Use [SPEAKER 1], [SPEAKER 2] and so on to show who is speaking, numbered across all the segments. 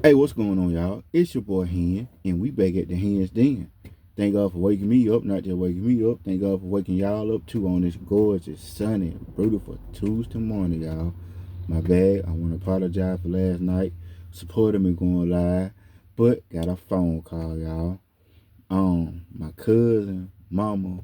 [SPEAKER 1] Hey, what's going on, y'all? It's your boy Hen, and we back at the Hen's Den. Thank God for waking me up, not just waking me up. Thank God for waking y'all up too on this gorgeous, sunny, beautiful Tuesday morning, y'all. My bad. I want to apologize for last night. Supporting me going live, but got a phone call, y'all. My cousin, mama,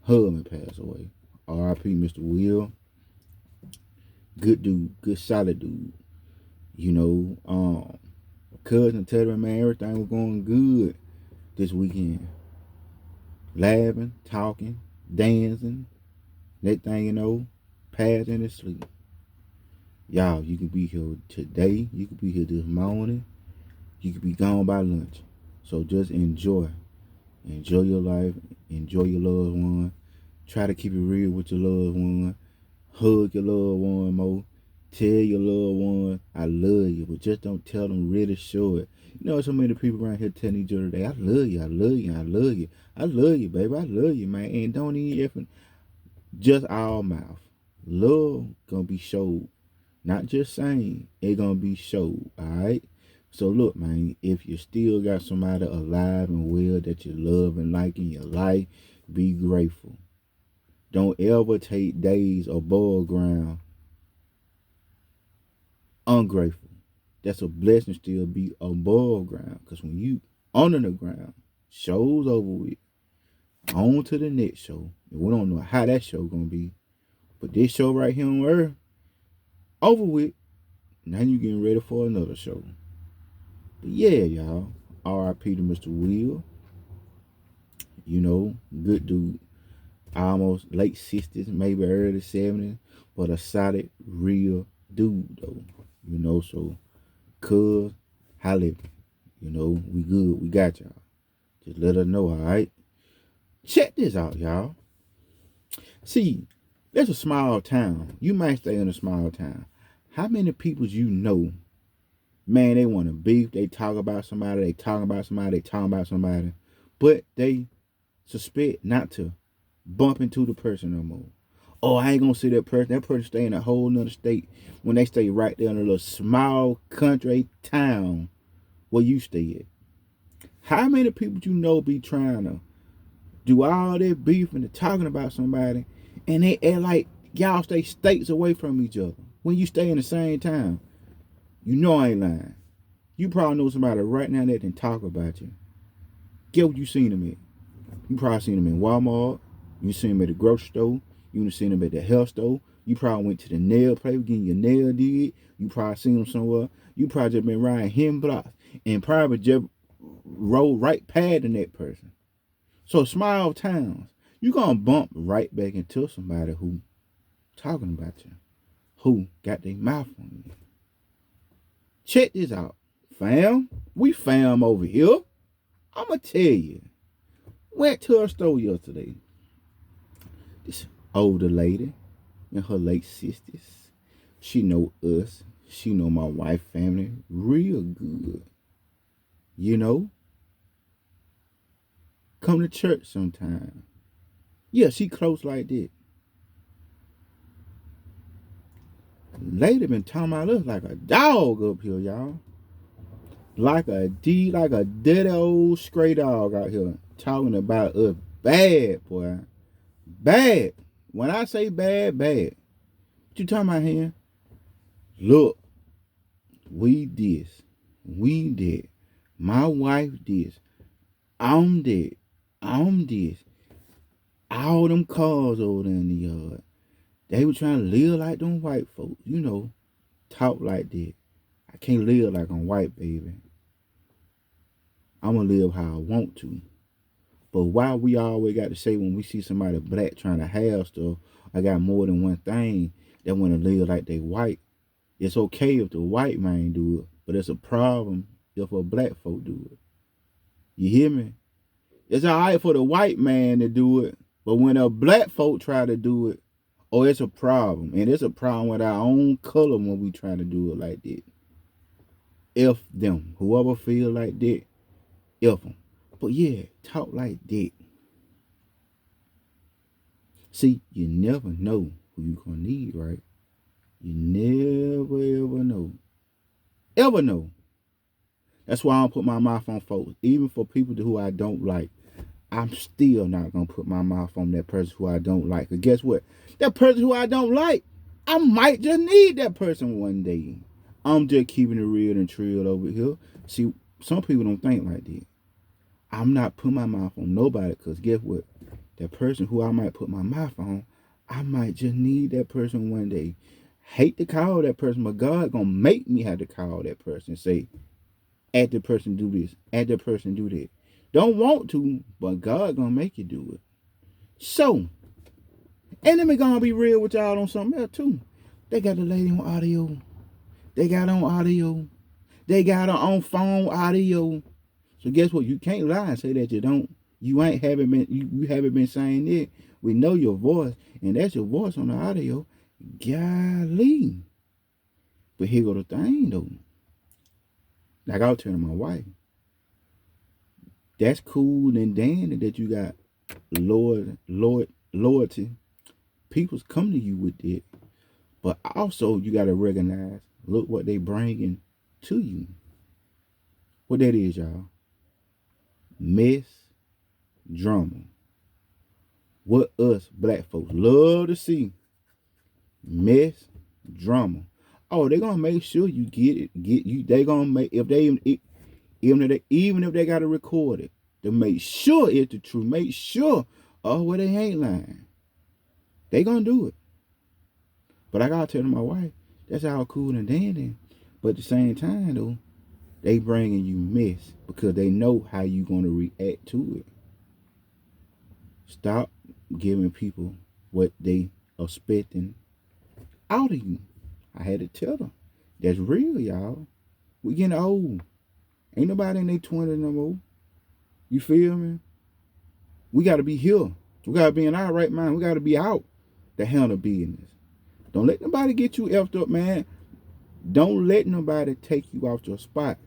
[SPEAKER 1] husband passed away. R.I.P. Mr. Will. Good dude, good solid dude. You know, cousin tell me, man, everything was going good this weekend. Laughing, talking, dancing. Next thing you know, passing to sleep. Y'all, you can be here today. You can be here this morning. You can be gone by lunch. So just enjoy. Enjoy your life. Enjoy your loved one. Try to keep it real with your loved one. Hug your loved one more. Tell your loved one, I love you, but just don't tell them really show it. You know, so many people around here telling each other, I love you, I love you, I love you. I love you, baby, I love you, man. And don't even effing just our mouth. Love gonna be showed. Not just saying, it gonna be showed, alright? So look, man, if you still got somebody alive and well that you love and like in your life, be grateful. Don't ever take days above ground ungrateful. That's a blessing still be above ground. Cause when you under the ground, show's over with. On to the next show. And we don't know how that show gonna be. But this show right here on Earth, over with. Now you getting ready for another show. But yeah, y'all. R.I.P. to Mr. Will. You know, good dude. Almost late 60s, maybe early 70s. But a solid, real dude though. You know, so cuz, holla. You know, we good. We got y'all. Just let us know, all right? Check this out, y'all. See, there's a small town. You might stay in a small town. How many people you know, man, they want to beef, they talk about somebody, they talk about somebody, they talk about somebody, but they suspect not to bump into the person no more. Oh, I ain't gonna see that person. That person stay in a whole nother state when they stay right there in a little small country town where you stay at. How many people you know be trying to do all that beefing and talking about somebody, and they act like y'all stay states away from each other when you stay in the same town? You know I ain't lying. You probably know somebody right now that can talk about you. Get what you seen them at. You probably seen them in Walmart. You seen them at the grocery store. You seen them at the health store. You probably went to the nail place getting your nail did. You probably seen them somewhere. You probably just been riding him blocks and probably just rode right past the that person. So small towns, you gonna bump right back into somebody who talking about you, who got their mouth on you. Check this out, fam. We fam over here. I'ma tell you. Went to a store yesterday. This older lady in her late 60s. She know us. She know my wife family real good. You know, come to church sometime. Yeah, she close like that. Lady been talking about us like a dog up here, y'all. Like a dead old stray dog out here talking about us bad, boy. Bad. When I say bad, bad. What you talking about here? Look, we this. We that. My wife this. I'm that. I'm this. All them cars over there in the yard. They were trying to live like them white folks. You know, talk like that. I can't live like I'm white, baby. I'm gonna live how I want to. But why we always got to say when we see somebody black trying to have stuff, I got more than one thing, that want to live like they white. It's okay if the white man do it, but it's a problem if a black folk do it. You hear me? It's all right for the white man to do it, but when a black folk try to do it, oh, it's a problem. And it's a problem with our own color when we try to do it like that. F them. Whoever feel like that, F them. But yeah, talk like that. See, you never know who you gonna need, right? You never ever know. Ever know. That's why I don't put my mouth on folks. Even for people who I don't like, I'm still not going to put my mouth on that person who I don't like. Because guess what? That person who I don't like, I might just need that person one day. I'm just keeping it real and trill over here. See, some people don't think like that. I'm not putting my mouth on nobody because guess what? That person who I might put my mouth on, I might just need that person one day. Hate to call that person, but God gonna make me have to call that person and say, at the person do this, at the person do that. Don't want to, but God gonna make you do it. So, and then we gonna be real with y'all on something else too. They got the lady on audio. They got on audio. They got her on phone audio. So guess what? You can't lie and say that you don't. You haven't been saying it. We know your voice, and that's your voice on the audio. Golly. But here go the thing though. Like I was telling my wife, that's cool and dandy that you got loyalty. People's come to you with it. But also you gotta recognize, look what they bringing to you. What that is, y'all. Mess, drama. What us black folks love to see. Mess, drama. Oh, they gonna make sure you get it. They gonna make even if they gotta record it to make sure it's the truth. Make sure well they ain't lying. They gonna do it. But I gotta tell my wife, that's all cool and dandy. But at the same time though, they bringing you mess because they know how you gonna react to it. Stop giving people what they expecting out of you. I had to tell them. That's real, y'all. We getting old. Ain't nobody in their 20s no more. You feel me? We gotta be here. We gotta be in our right mind. We gotta be out to handle business. Don't let nobody get you effed up, man. Don't let nobody take you off your spot.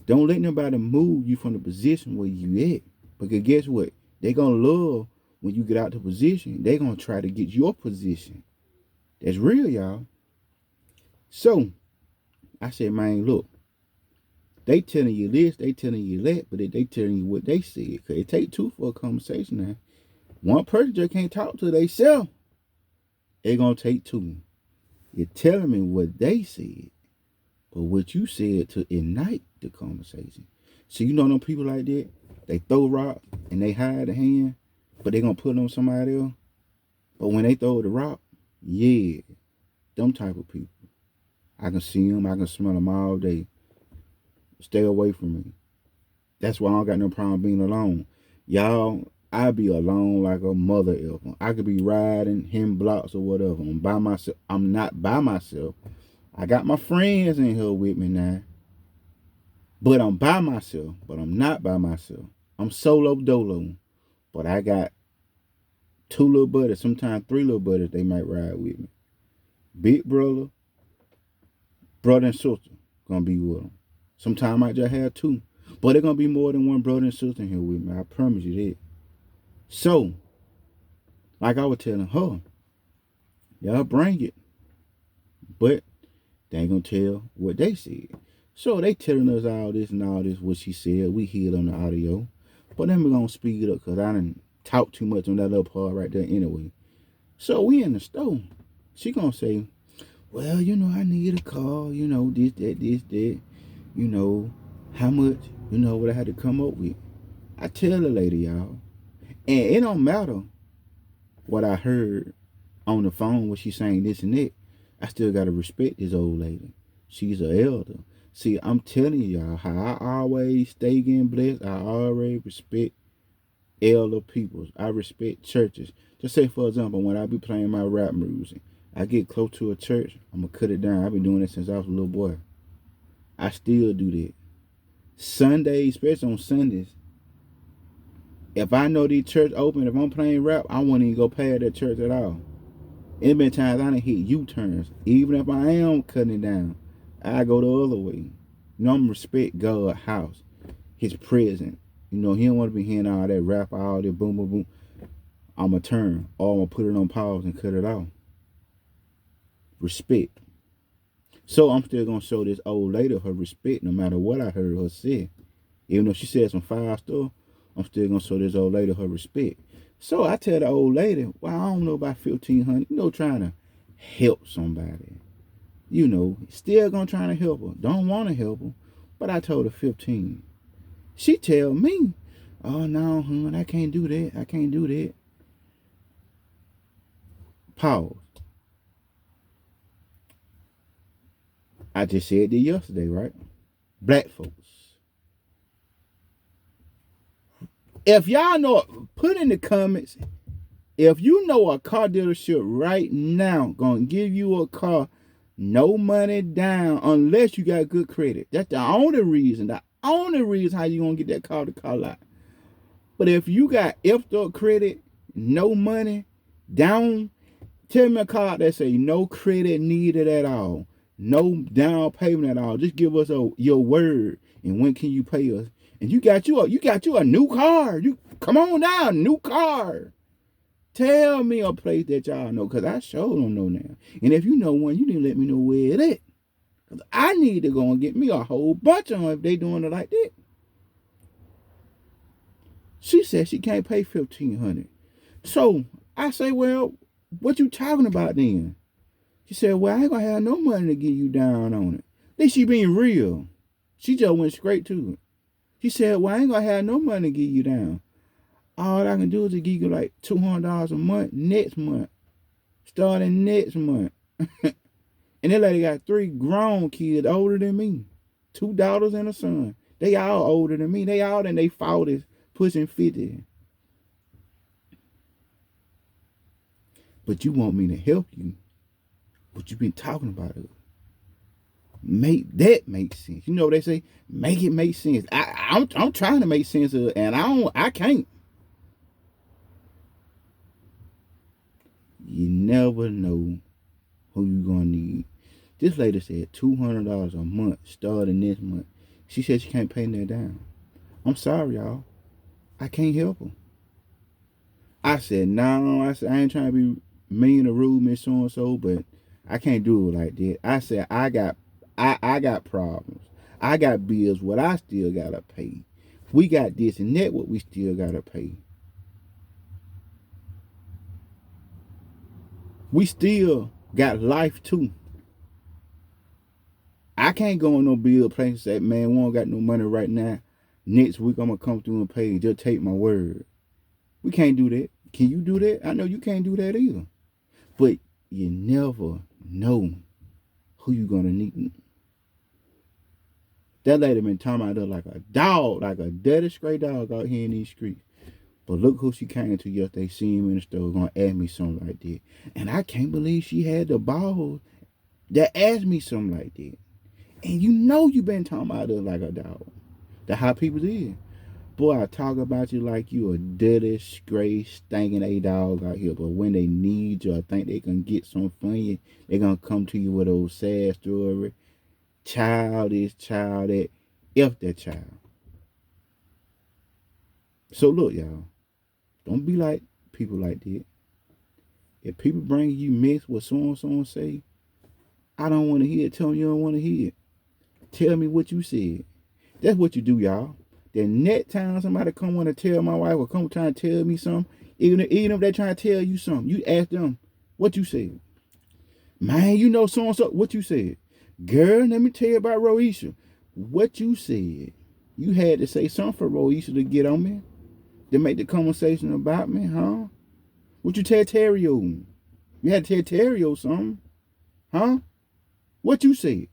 [SPEAKER 1] Don't let nobody move you from the position where you at. Because guess what? They gonna love when you get out the position. They gonna try to get your position. That's real, y'all. So, I said, man, look. They telling you this, they telling you that, but they telling you what they said. Because it take two for a conversation now. One person just can't talk to themselves. It gonna take two. You're telling me what they said, but what you said to ignite the conversation. So you know them people like that, they throw rocks and they hide the hand, but they gonna put it on somebody else. But when they throw the rock, yeah, them type of people. I can see them, I can smell them all day. Stay away from me. That's why I don't got no problem being alone. Y'all, I be alone like a mother elf. I could be riding him blocks or whatever. I'm by myself. I'm not by myself. I got my friends in here with me now. But I'm by myself. But I'm not by myself. I'm solo dolo. But I got 2 little buddies, sometimes 3 little buddies they might ride with me. Big brother, brother and sister gonna be with them. Sometimes I might just have 2. But there's gonna be more than one brother and sister in here with me. I promise you that. So, like I was telling her, y'all bring it. But they ain't gonna tell what they said. So they telling us all this and all this, what she said. We hear it on the audio. But then we're gonna speed it up because I didn't talk too much on that little part right there anyway. So we in the store. She gonna say, well, I need a car, this, that, how much, what I had to come up with. I tell the lady, y'all, and it don't matter what I heard on the phone when she saying this and that. I still gotta respect this old lady. She's an elder. See, I'm telling y'all how I always stay getting blessed. I always respect elder peoples. I respect churches. Just say, for example, when I be playing my rap music, I get close to a church, I'm gonna cut it down. I've been doing it since I was a little boy. I still do that. Sundays, especially on Sundays, if I know the church open, if I'm playing rap, I won't even go past that church at all. It been times I done hit U-turns. Even if I am cutting it down, I go the other way. I'm gonna respect God's house, his presence. He don't want to be hearing all that rap, all that boom, boom, boom. I'm gonna turn, or I'm gonna put it on pause and cut it off. Respect. So I'm still gonna show this old lady her respect no matter what I heard her say. Even though she said some fire stuff, I'm still gonna show this old lady her respect. So I tell the old lady, well, I don't know about 1,500, trying to help somebody. Still gonna try to help her. Don't wanna help her. But I told her 15. She tell me, oh no, hon, I can't do that. I can't do that. Pause. I just said that yesterday, right? Black folks. If y'all know, put in the comments, if you know a car dealership right now gonna give you a car, no money down, unless you got good credit. That's the only reason. The only reason how you gonna get that car to call out. But if you got effed up credit, no money down, tell me a car that say no credit needed at all, no down payment at all. Just give us your word, and when can you pay us? And you got you a new car. You come on down, new car. Tell me a place that y'all know, cause I sure don't know now. And if you know one, you need to let me know where it is. Cause I need to go and get me a whole bunch of them if they doing it like that. She said she can't pay 1,500. So I say, well, what you talking about then? She said, well, I ain't gonna have no money to get you down on it. Then she being real. She just went straight to it. She said, well, I ain't gonna have no money to get you down. All I can do is to give you like $200 a month next month. Starting next month. And that lady got 3 grown kids older than me. 2 daughters and a son. They all older than me. They all in their 40s, pushing 50. But you want me to help you. But you been talking about it. Make that make sense. You know what they say? Make it make sense. I'm trying to make sense of it, and I can't. You never know who you gonna need. This lady said $200 a month starting this month. She said she can't pay that down. I'm sorry, y'all. I can't help her. I said, no, I ain't trying to be mean or rude, Miss So-and-so, but I can't do it like that. I said, I got problems. I got bills what I still gotta pay. We got this and that what we still gotta pay. We still got life too. I can't go on no bill place and say, man, we don't got no money right now. Next week I'm gonna come through and pay. Just take my word. We can't do that. Can you do that? I know you can't do that either. But you never know who you gonna need. That lady been talking about her like a dog, like a dirty stray dog out here in these streets. But look who she came to yesterday, seeing me in the store, gonna ask me something like that. And I can't believe she had the balls that asked me something like that. And you know you been talking about her like a dog. That's how people is. Boy, I talk about you like you a dirty, stray, stinking a dog out here. But when they need you, I think they can get something from you, they gonna come to you with those sad story. Child is child that, if that child. So look, y'all, don't be like people like that. If people bring you mess what so-and-so say, I don't want to hear it. Tell me you don't want to hear it. Tell me what you said. That's what you do, y'all. The next time somebody come want to tell my wife or come trying to tell me something, even if they trying to tell you something, you ask them what you said. Man, you know so-and-so, what you said. Girl, let me tell you about Roisha. What you said. You had to say something for Roisha to get on me, to make the conversation about me, huh? What you tell Terrio? You had to tell Terrio something, huh? What you said.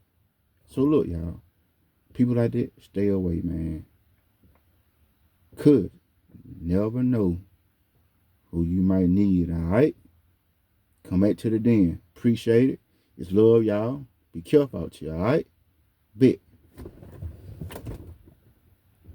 [SPEAKER 1] So look, y'all, people like that, stay away, man. Cause never know who you might need, all right? Come back to the den. Appreciate it. It's love, y'all. Be careful out here, all right? Bet.